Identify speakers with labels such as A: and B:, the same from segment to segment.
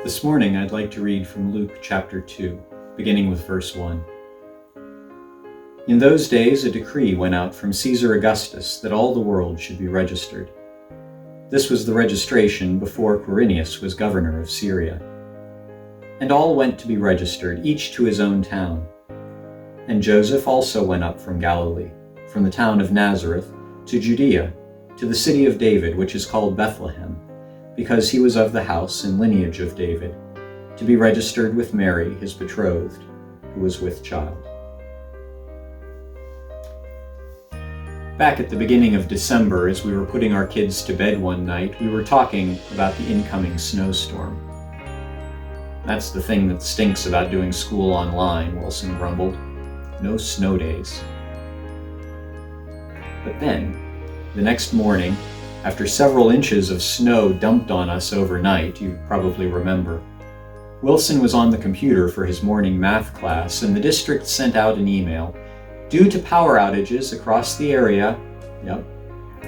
A: This morning I'd like to read from Luke chapter 2, beginning with verse 1. In those days a decree went out from Caesar Augustus that all the world should be registered. This was the registration before Quirinius was governor of Syria. And all went to be registered, each to his own town. And Joseph also went up from Galilee, from the town of Nazareth, to Judea, to the city of David, which is called Bethlehem, because he was of the house and lineage of David, to be registered with Mary, his betrothed, who was with child. Back at the beginning of December, as we were putting our kids to bed one night, we were talking about the incoming snowstorm. That's the thing that stinks about doing school online, Wilson grumbled. No snow days. But then, the next morning, after several inches of snow dumped on us overnight, you probably remember, Wilson was on the computer for his morning math class, and the district sent out an email. Due to power outages across the area,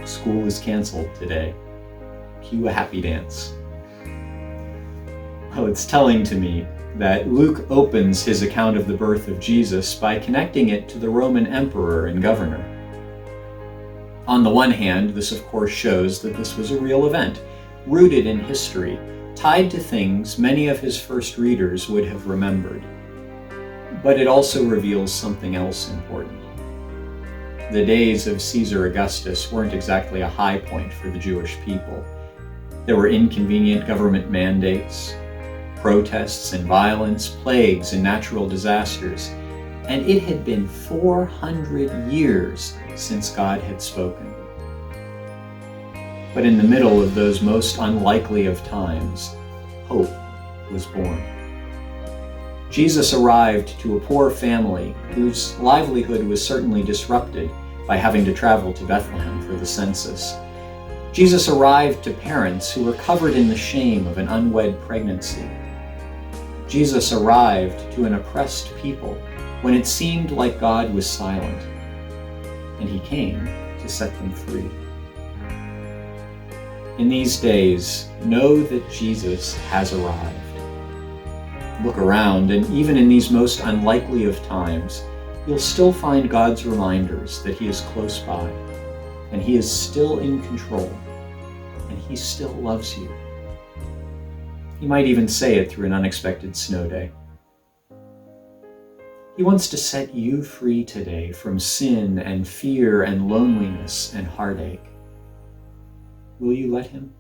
A: school is canceled today. Cue a happy dance. Well, it's telling to me that Luke opens his account of the birth of Jesus by connecting it to the Roman emperor and governor. On the one hand, this of course shows that this was a real event, rooted in history, tied to things many of his first readers would have remembered. But it also reveals something else important. The days of Caesar Augustus weren't exactly a high point for the Jewish people. There were inconvenient government mandates, protests and violence, plagues and natural disasters, and it had been 400 years since God had spoken. But in the middle of those most unlikely of times, hope was born. Jesus arrived to a poor family whose livelihood was certainly disrupted by having to travel to Bethlehem for the census. Jesus arrived to parents who were covered in the shame of an unwed pregnancy. Jesus arrived to an oppressed people when it seemed like God was silent, and he came to set them free. In these days, know that Jesus has arrived. Look around, and even in these most unlikely of times, you'll still find God's reminders that he is close by, and he is still in control, and he still loves you. He might even say it through an unexpected snow day. He wants to set you free today from sin and fear and loneliness and heartache. Will you let him?